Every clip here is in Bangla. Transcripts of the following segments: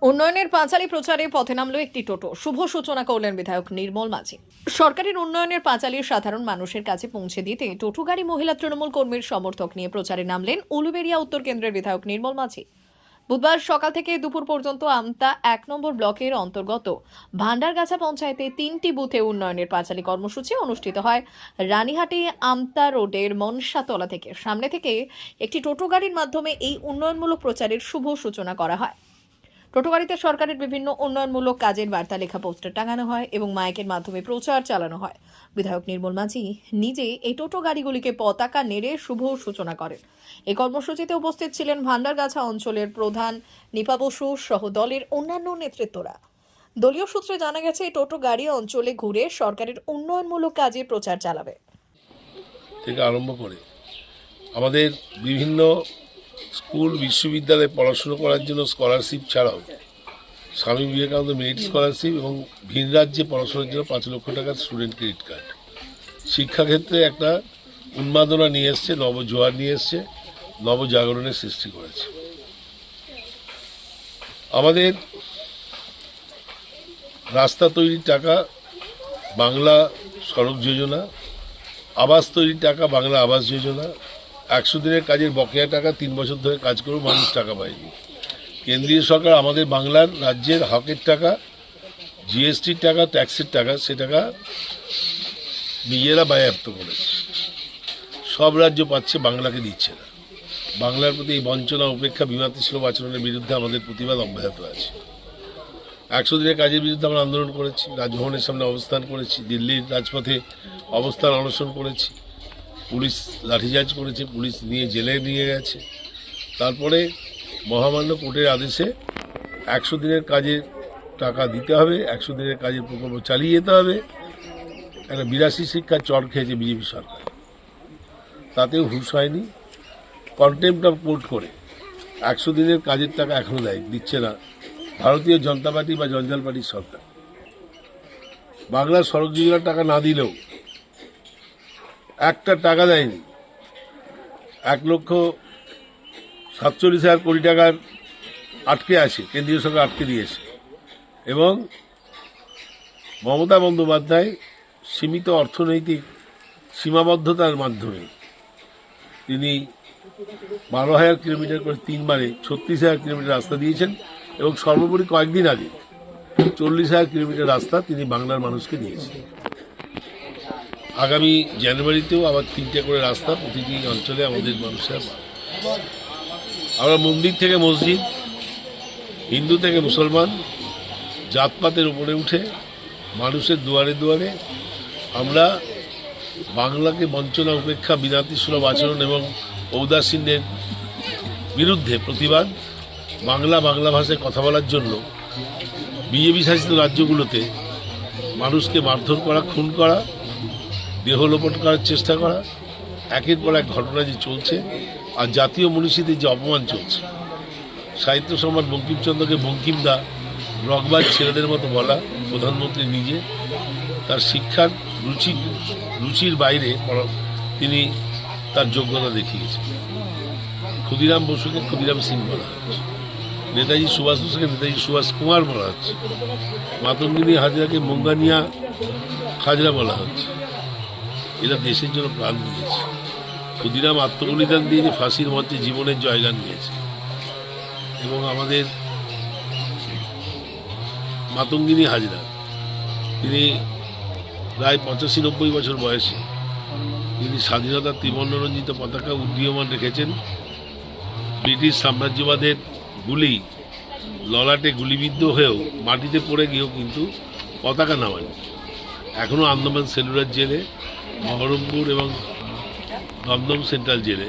উন্নয়নের পাঁচালী প্রচারে পথে নামলো একটি টোটো। শুভ সূচনা করলেন বিধায়ক নির্মল মাঝি। সরকারের উন্নয়নের পাঁচালীর সাধারণ মানুষের কাছে পৌঁছে দিতে টোটো গাড়ি মহিলা তৃণমূল কর্মীর সমর্থক নিয়ে প্রচারে নামলেন উলুবেড়িয়া উত্তর কেন্দ্রের বিধায়ক নির্মল মাঝি। বুধবার সকাল থেকে দুপুর পর্যন্ত আমতা ১ নম্বর ব্লকের অন্তর্গত ভান্ডারগাছা পঞ্চায়েতে ৩টি বুথে উন্নয়নের পাঁচালী কর্মসূচি অনুষ্ঠিত হয়। রানীহাটি আমতা রোডের মনসাতলা থেকে সামনে থেকে একটি টোটো গাড়ির মাধ্যমে এই উন্নয়নমূলক প্রচারের শুভ সূচনা করা হয়। টোটো গাড়িতে সরকারের বিভিন্ন উন্নয়নমূলক কাজের বার্তা লেখা পোস্টার টাঙানো হয় এবং মাইকের মাধ্যমে প্রচার চালানো হয়। বিধায়ক নির্মল মাঝি নিজে এই টোটো গাড়িগুলিকে পতাকা নেড়ে শুভ সূচনা করেন। এই কর্মসূচিতে উপস্থিত ছিলেন ভান্ডারগাছা অঞ্চলের প্রধান নিপা বসু সহ দলের অন্যান্য নেতৃত্বরা। দলীয় সূত্রে জানা গেছে এই টোটো গাড়ি অঞ্চলে ঘুরে সরকারের উন্নয়নমূলক কাজের প্রচার চালাবে। থেকে আরম্ভ করে আমাদের বিভিন্ন স্কুল বিশ্ববিদ্যালয়ে পড়াশুনো করার জন্য স্কলারশিপ ছাড়াও স্বামী বিবেকানন্দ মেরিট স্কলারশিপ এবং ভিন রাজ্যে পড়াশোনার জন্য ৫ লক্ষ টাকার স্টুডেন্ট ক্রেডিট কার্ড। শিক্ষাক্ষেত্রে একটা উন্মাদনা নিয়ে এসছে, নবজোয়ার নিয়ে এসছে, নবজাগরণের সৃষ্টি করেছে। আমাদের রাস্তা তৈরির টাকা বাংলা সড়ক যোজনা, আবাস তৈরির টাকা বাংলা আবাস যোজনা, ১০০ দিনের কাজের বকেয়া টাকা ৩ বছর ধরে কাজ করেও মানুষ টাকা পায়নি। কেন্দ্রীয় সরকার আমাদের বাংলার রাজ্যের হকের টাকা, জিএসটির টাকা, ট্যাক্সের টাকা, সে টাকা নিজেরা বাজেয়াপ্ত করেছে। সব রাজ্য পাচ্ছে, বাংলাকে দিচ্ছে না। বাংলার প্রতি এই বঞ্চনা, উপেক্ষা, বিমাতৃসুলভ আচরণের বিরুদ্ধে আমাদের প্রতিবাদ অব্যাহত আছে। ১০০ দিনের কাজের বিরুদ্ধে আমরা আন্দোলন করেছি, রাজভবনের সামনে অবস্থান করেছি, দিল্লির রাজপথে অবস্থান অনশন করেছি, পুলিশ লাঠিচার্জ করেছে, পুলিশ নিয়ে জেলে নিয়ে গেছে। তারপরে মহামান্য কোর্টের আদেশে ১০০ দিনের কাজের টাকা দিতে হবে, ১০০ দিনের কাজের প্রকল্প চালিয়ে যেতে হবে। একটা ৮২ শিক্ষার চড় খেয়েছে বিজেপি সরকার, তাতেও হুঁশ হয়নি। কন্টেম্প্ট অফ কোর্ট করে ১০০ দিনের কাজের টাকা এখনও দিচ্ছে না ভারতীয় জনতা পার্টি বা জঞ্জাল পার্টির সরকার। বাংলার সড়ক যোজনার টাকা না দিলেও একটা টাকা দেয়নি। ১,৪৭,০০০ কোটি টাকার আটকে আছে, কেন্দ্রীয় সরকার আটকে দিয়েছে। এবং মমতা বন্দ্যোপাধ্যায় সীমিত অর্থনৈতিক সীমাবদ্ধতার মাধ্যমে তিনি ১২,০০০ কিলোমিটার করে ৩ বারে ৩৬,০০০ কিলোমিটার রাস্তা দিয়েছেন এবং সর্বোপরি কয়েকদিন আগে ৪০,০০০ কিলোমিটার রাস্তা তিনি বাংলার মানুষকে দিয়েছেন। আগামী জানুয়ারিতেও আবার 3টে করে রাস্তা প্রতিটি অঞ্চলে আমাদের মানুষের পাবে। আমরা মন্দির থেকে মসজিদ, হিন্দু থেকে মুসলমান, জাতপাতের উপরে উঠে মানুষের দুয়ারে দুয়ারে আমরা বাংলাকে বঞ্চনা, উপেক্ষা, বিনাতৃসুলভ আচরণ এবং ঔদাসীন্যের বিরুদ্ধে প্রতিবাদ। বাংলা ভাষায় কথা বলার জন্য বিজেপি শাসিত রাজ্যগুলোতে মানুষকে মারধর করা, খুন করা, দেহ লোপট করার চেষ্টা করা, একের পর এক ঘটনা যে চলছে, আর জাতীয় মনীষীদের যে অপমান চলছে। সাহিত্য সম্রাট বঙ্কিমচন্দ্রকে বঙ্কিমদা, রকবাজ ছেলেদের মতো বলা, প্রধানমন্ত্রী নিজে তার শিক্ষার রুচির বাইরে তিনি তার যোগ্যতা দেখিয়েছেন। ক্ষুদিরাম বসুকে ক্ষুদিরাম সিং বলা হচ্ছে, নেতাজি সুভাষ বসুকে নেতাজি সুভাষ কুমার বলা হচ্ছে, মাতঙ্গিনী হাজরাকে মঙ্গানিয়া হাজরা বলা হচ্ছে। এরা দেশের জন্য প্রাণ দিয়েছে। ক্ষুদিরাম আত্মবলিদান দিয়ে ফাঁসির মঞ্চে জীবনের জয়গান নিয়েছে। এবং আমাদের মাতঙ্গিনী হাজরা, তিনি প্রায় 85-90 বছর বয়সে তিনি স্বাধীনতার ত্রিবর্ণরঞ্জিত পতাকা উড্ডীয়মান রেখেছেন। ব্রিটিশ সাম্রাজ্যবাদের গুলি ললাটে গুলিবিদ্ধ হয়েও মাটিতে পড়ে গিয়েও কিন্তু পতাকা নামায়নি। এখনও আন্দামান সেলুলার জেলে, বহরমপুর এবং দমদম সেন্ট্রাল জেলে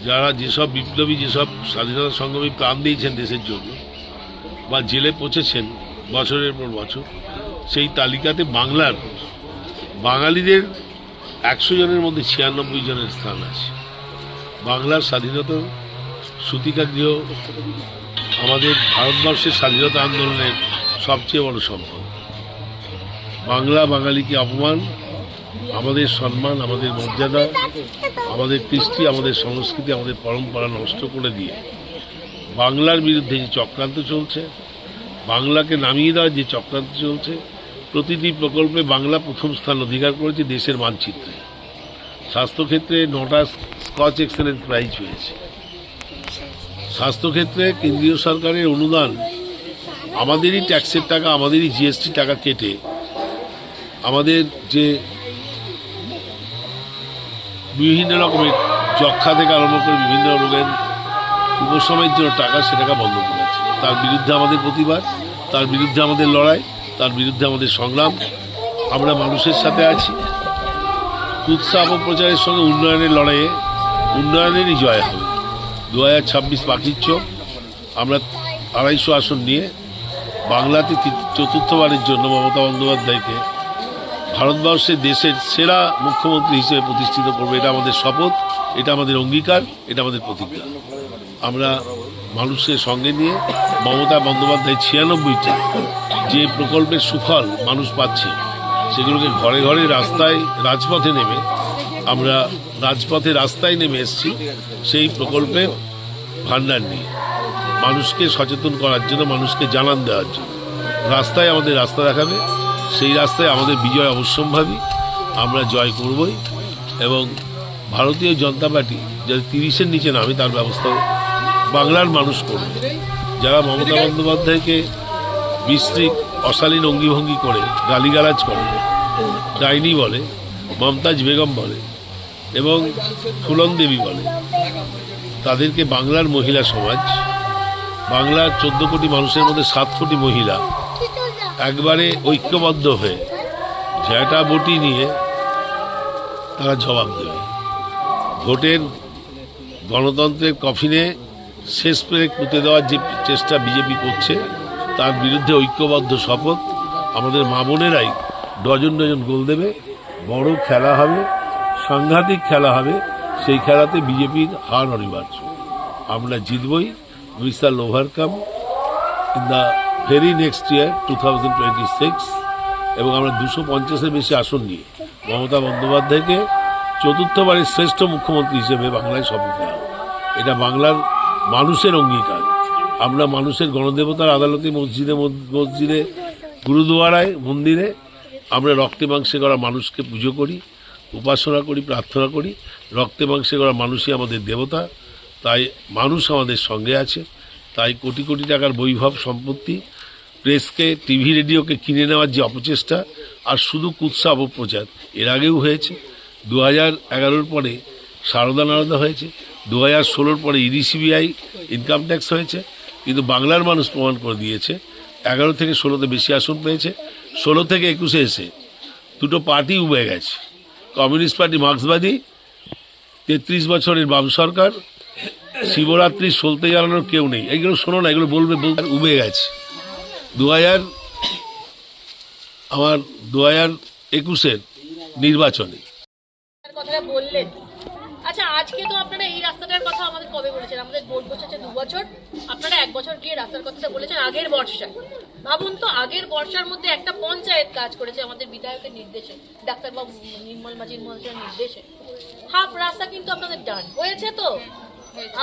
যারা যেসব বিপ্লবী, যেসব স্বাধীনতা সংগ্রামী প্রাণ দিয়েছেন দেশের জন্য বা জেলে পৌঁছেছেন বছরের পর বছর, সেই তালিকাতে বাংলার বাঙালিদের ১০০ জনের মধ্যে ৯৬ জনের স্থান আছে। বাংলার স্বাধীনতার সূতিকাগৃহ আমাদের ভারতবর্ষের স্বাধীনতা আন্দোলনের সবচেয়ে বড় সম্পদ। বাংলা বাঙালিকে অপমান, আমাদের সম্মান, আমাদের মর্যাদা, আমাদের কৃষ্টি, আমাদের সংস্কৃতি, আমাদের পরম্পরা নষ্ট করে দিয়ে বাংলার বিরুদ্ধে যে চক্রান্ত চলছে, বাংলাকে নামিয়ে দেওয়ার যে চক্রান্ত চলছে, প্রতিটি প্রকল্পে বাংলা প্রথম স্থান অধিকার করেছে দেশের মানচিত্রে। স্বাস্থ্যক্ষেত্রে 9টা স্কচ এক্সেলেন্স প্রাইজ পেয়েছে। স্বাস্থ্যক্ষেত্রে কেন্দ্রীয় সরকারের অনুদান আমাদেরই ট্যাক্সের টাকা, আমাদেরই জিএসটি টাকা কেটে আমাদের যে বিভিন্ন রকমের যক্ষা থেকে আরম্ভ করে বিভিন্ন রোগের উপশমের জন্য টাকা, সেটাকে বন্ধ করেছে। তার বিরুদ্ধে আমাদের প্রতিবাদ, তার বিরুদ্ধে আমাদের লড়াই, তার বিরুদ্ধে আমাদের সংগ্রাম। আমরা মানুষের সাথে আছি। কুৎসা অপপ্রচারের সঙ্গে উন্নয়নের লড়াইয়ে উন্নয়নেরই জয় হবে। 2026 পাখির চোখ। আমরা 250 আসন নিয়ে বাংলাতে চতুর্থবারের জন্য মমতা বন্দ্যোপাধ্যায়কে ভারতবর্ষের দেশের সেরা মুখ্যমন্ত্রী হিসেবে প্রতিষ্ঠিত করবে। এটা আমাদের শপথ, এটা আমাদের অঙ্গীকার, এটা আমাদের প্রতিজ্ঞা। আমরা মানুষের সঙ্গে নিয়ে মমতা বন্দ্যোপাধ্যায় 96টা যে প্রকল্পের সুফল মানুষ পাচ্ছে, সেগুলোকে ঘরে ঘরে রাস্তায় রাজপথে নেমে আমরা রাস্তায় নেমে এসেছি সেই প্রকল্পের ভান্ডার নিয়ে মানুষকে সচেতন করার জন্য, মানুষকে জানান দেওয়ার জন্য। রাস্তায় আমাদের রাস্তা দেখাবে, সেই রাস্তায় আমাদের বিজয় অবশ্যম্ভাবী। আমরা জয় করবই এবং ভারতীয় জনতা পার্টি যাতে 30-এর নিচে নামে তার ব্যবস্থা বাংলার মানুষ করবে। যারা মমতা বন্দ্যোপাধ্যায়কে বিস্তৃত অশালীন অঙ্গিভঙ্গি করে গালিগালাজ করে, ডাইনি বলে, মমতাজ বেগম বলে এবং ফুলন দেবী বলে, তাদেরকে বাংলার মহিলা সমাজ, বাংলার 14 কোটি মানুষের মধ্যে 7 কোটি মহিলা একবারে ঐক্যবদ্ধ হয়ে ঝ্যাঁটা বটি নিয়ে তারা জবাব দেবে। ভোটের গণতন্ত্রের কফিনে শেষ পেরেক পুঁতে দেওয়ার যে চেষ্টা বিজেপি করছে, তার বিরুদ্ধে ঐক্যবদ্ধ শপথ। আমাদের মা বোনেরাই ডজন ডজন গোল দেবে। বড় খেলা হবে, সাংঘাতিক খেলা হবে। সেই খেলাতে বিজেপির হার অনিবার্য। আমরা জিতবই। We shall overcome in the very next year 2026। এবং আমরা 250-এর বেশি আসন নিয়ে মমতা বন্দ্যোপাধ্যায়কে চতুর্থবারের শ্রেষ্ঠ মুখ্যমন্ত্রী হিসেবে বাংলায় শপথ নেওয়া। এটা বাংলার মানুষের অঙ্গীকার। আমরা মানুষের গণদেবতার আদালতে, মসজিদে, গুরুদুয়ারায়, মন্দিরে আমরা রক্তে মাংসে করা মানুষকে পুজো করি, উপাসনা করি, প্রার্থনা করি। রক্তে মাংসে করা মানুষই আমাদের দেবতা। তাই মানুষ আমাদের সঙ্গে আছে। তাই কোটি কোটি টাকার বৈভব সম্পত্তি, প্রেসকে, টিভি রেডিওকে কিনে নেওয়ার যে অপচেষ্টা, আর শুধু কুৎসা অপপ্রচার এর আগেও হয়েছে। 2011-র পরে সারদা নারদা হয়েছে, 2016-র পরে ইডি সিবিআই ইনকাম ট্যাক্স হয়েছে। কিন্তু বাংলার মানুষ প্রমাণ করে দিয়েছে 11 থেকে 16-তে বেশি আসন পেয়েছে। 16 থেকে 21-এ এসে দুটো পার্টি উবে গেছে। কমিউনিস্ট পার্টি মার্ক্সবাদী, 33 বছরের বাম সরকার, শিবরাত্রি সলতে জানানোর কেউ নেই। এইগুলো শোনো না, এগুলো বলবে উবে গেছে। 2021-এর নির্বাচনে কথাটা বললেন। আচ্ছা, আজকে তো আপনারা এই রাস্তাটার কথা আমাদের কবে বলেছেন? আমাদের ভোট বসেছে 2 বছর, আপনারা 1 বছর গিয়ে রাস্তার কথাটা বলেছেন আগের বর্ষায়। ভাবুন তো, আগের বর্ষার মধ্যে একটা পঞ্চায়েত কাজ করেছে আমাদের বিধায়কের নির্দেশে, ডাক্তারবাবু নির্মল মাঝির মহাশয়ের নির্দেশে। হাফ রাস্তা কিন্তু আপনাদের ডান হয়েছে। তো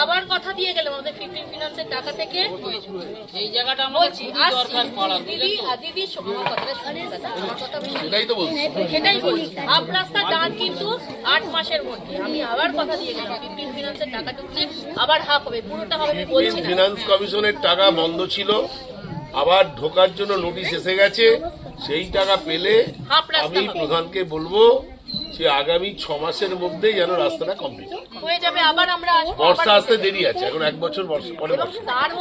আবার কথা দিয়ে গেলাম আমাদের 15 ফিনান্সের টাকা থেকে এই জায়গাটা বলছি। দিদি আমার কথাটা শুনুন, আমার কথা সেটাই বলছি। হাফ রাস্তা ডান কিন্তু 8 মাসের মধ্যে। আমি আবার কথা দিয়ে গেলাম 15 ফিনান্সের টাকা ঢুকছে, আবার হাফ হবে, পুরোটা হবে আমি বলছি না। ফিনান্স কমিশনের টাকা বন্ধ ছিল, আবার ঢোকার জন্য নোটিশ এসে গেছে। সেই টাকা পেলে আমি প্রধানকে বলবো যে আগামী 6 মাসের মধ্যেই যেন রাস্তাটা কমপ্লিট হয়ে যাবে। আবার আমরা বর্ষা আসতে দেরি আছে, এখন 1 বছর পরে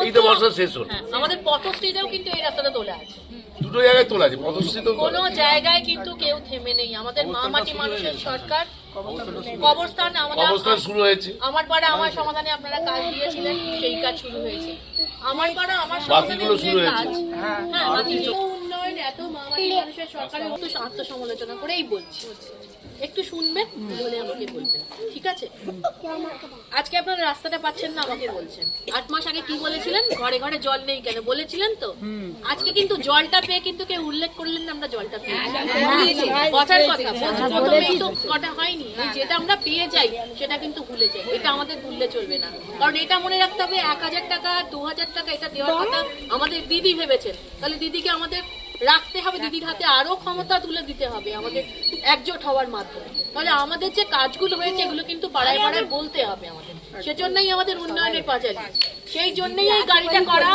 এই তো বর্ষা শেষ হল। আমাদের পথশ্রীতেও কিন্তু এই রাস্তাটা তোলা আছে, দুটো জায়গায় তোলা আছে। পথশ্রীতেও কোনো জায়গায় কিন্তু কেউ থেমে নেই। আমাদের মা মাটি মানুষের সরকার কবরস্থান শুরু হয়েছে। আমার পাড়া আমার সমাধানে আপনারা কাজ দিয়েছিলেন, সেই কাজ শুরু হয়েছে। আমার পাড়া আমার সমাধানে শুরু হয়েছে। হ্যাঁ, উন্নয়ন এত মা মাটি মানুষের সরকারের মতো আত্মসমালোচনা করেই বলছি। একটু শুনবেন, বলে আমাকে বলবেন, ঠিক আছে? আজকে আপনারা রাস্তাটা পাচ্ছেন না আমাকে বলছেন, 8 মাস আগে কি বলেছিলেন? ঘরে ঘরে জল নেই কেন বলেছিলেন তো? আজকে কিন্তু জলটা পেয়ে কিন্তু কেউ উল্লেখ করলেন না আমরা জলটা পেয়েছি। কথার কথা, প্রথমেই তো কটা হয়নি, ওই যেটা আমরা পেয়ে যাই সেটা কিন্তু ভুলে যাই, এটা আমাদের ভুললে চলবে না। কারণ এটা মনে রাখতে হবে 1000 টাকা 2000 টাকা এটা দেওয়ার কথা আমাদের দিদি ভেবেছেন, তাহলে দিদিকে আমাদের রাখতে হবে, দিদির হাতে আরো ক্ষমতা তুলে দিতে হবে আমাদের একজোট হওয়ার মাধ্যমে। তাহলে আমাদের যে কাজগুলো হয়েছে এগুলো কিন্তু পাড়ায় পাড়ায় বলতে হবে আমাদের, সেজন্যই আমাদের উন্নয়নের পাঁচালী, সেই জন্যই এই গাড়িটা করা।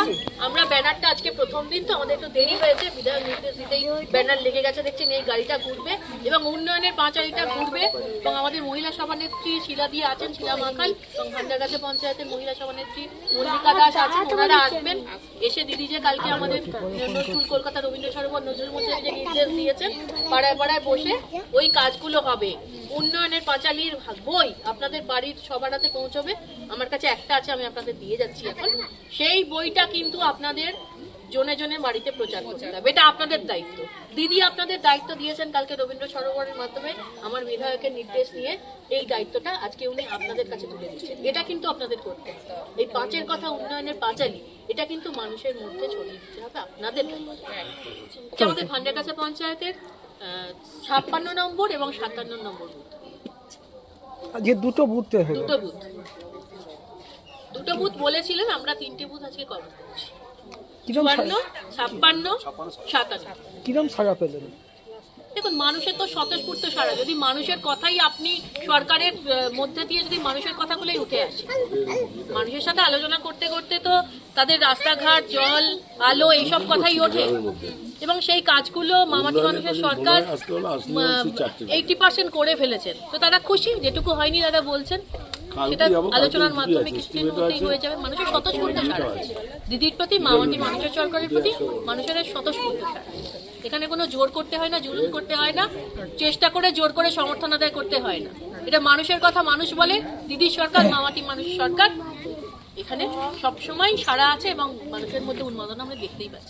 আমরা ব্যানারটা আজকে প্রথম দিন তো আমাদের একটু দেরি হয়েছে, বিধায়ক নির্দেশ দিতেই ব্যানার লেগে গেছে, দেখছেন এই গাড়িটা ঘুরবে এবং উন্নয়নের পাঁচালীটা ঘুরবে। এবং আমাদের মহিলা সভানেত্রী শিলা দিয়ে আছেন, শিলা মাখাল, এবং ভান্ডারগাছা পঞ্চায়েতের মহিলা সভানেত্রী মল্লিকা দাস আছেন, ওনারা আসবেন। এসে দিদি যে কালকে আমাদের নজরুল কলকাতা রবীন্দ্র সরোবর নজরুল মঞ্চের যে নির্দেশ দিয়েছেন, পাড়ায় পাড়ায় বসে ওই কাজগুলো হবে। উন্নয়নের পাঁচালীর বই আপনাদের বাড়ির সবার হাতে পৌঁছবে। আমার কাছে একটা আছে, আমি আপনাদের দিয়ে যাচ্ছি এখন। সেই বইটা কিন্তু আপনাদের জনে জনে বাড়িতে প্রচার করতে হবে, এটা আপনাদের দায়িত্ব। দিদি আপনাদের দায়িত্ব দিয়েছেন কালকে রবীন্দ্র সরোবরের মাধ্যমে আমার বিধায়কের নির্দেশ নিয়ে, এই দায়িত্বটা আজকে উনি আপনাদের কাছে তুলে দিচ্ছেন। এটা কিন্তু আপনাদের করতে হবে। এই পাঁচের কথা, উন্নয়নের পাঁচালী, এটা কিন্তু মানুষের মধ্যে ছড়িয়ে দিতে হবে আপনাদের দায়িত্ব। আমাদের ভান্ডারগাছা পঞ্চায়েতের 56 নম্বর এবং 57 নম্বর বুথ, যে দুটো বুথ হলো, দুটো বুথ বলেছিলেন, আমরা 3টে বুথ আজকে কভার করছি, কিরম 56, 57। কিরম সাড়া পেলেন? দেখুন, মানুষের তো স্বতঃস্ফূর্ত সারা, যদি মানুষের কথাই আপনি সরকারের মধ্যে দিয়ে যদি মানুষের কথাগুলোই উঠে আসে, মানুষের সাথে আলোচনা করতে করতে তো তাদের রাস্তাঘাট, জল, আলো এইসব কথাই ওঠে। এবং সেই কাজগুলো মামাটি মানুষের সরকার 80% করে ফেলেছেন, তো তারা খুশি। যেটুকু হয়নি তারা বলছেন সেটা আলোচনার মাধ্যমে কিছুদিন মধ্যেই হয়ে যাবে। মানুষের স্বতঃস্ফূর্ত সারা দিদির প্রতি, মামাটি মানুষের সরকারের প্রতি মানুষের স্বতঃস্ফূর্ত সারা। এখানে কোনো জোর করতে হয় না, জুলুম করতে হয় না, চেষ্টা করে জোর করে সমর্থন আদায় করতে হয় না। এটা মানুষের কথা মানুষ বলে, দিদির সরকার, মামাটি মানুষ সরকার, এখানে সবসময় সারা আছে এবং মানুষের মধ্যে উন্মাদনা আমরা দেখতেই পাচ্ছি।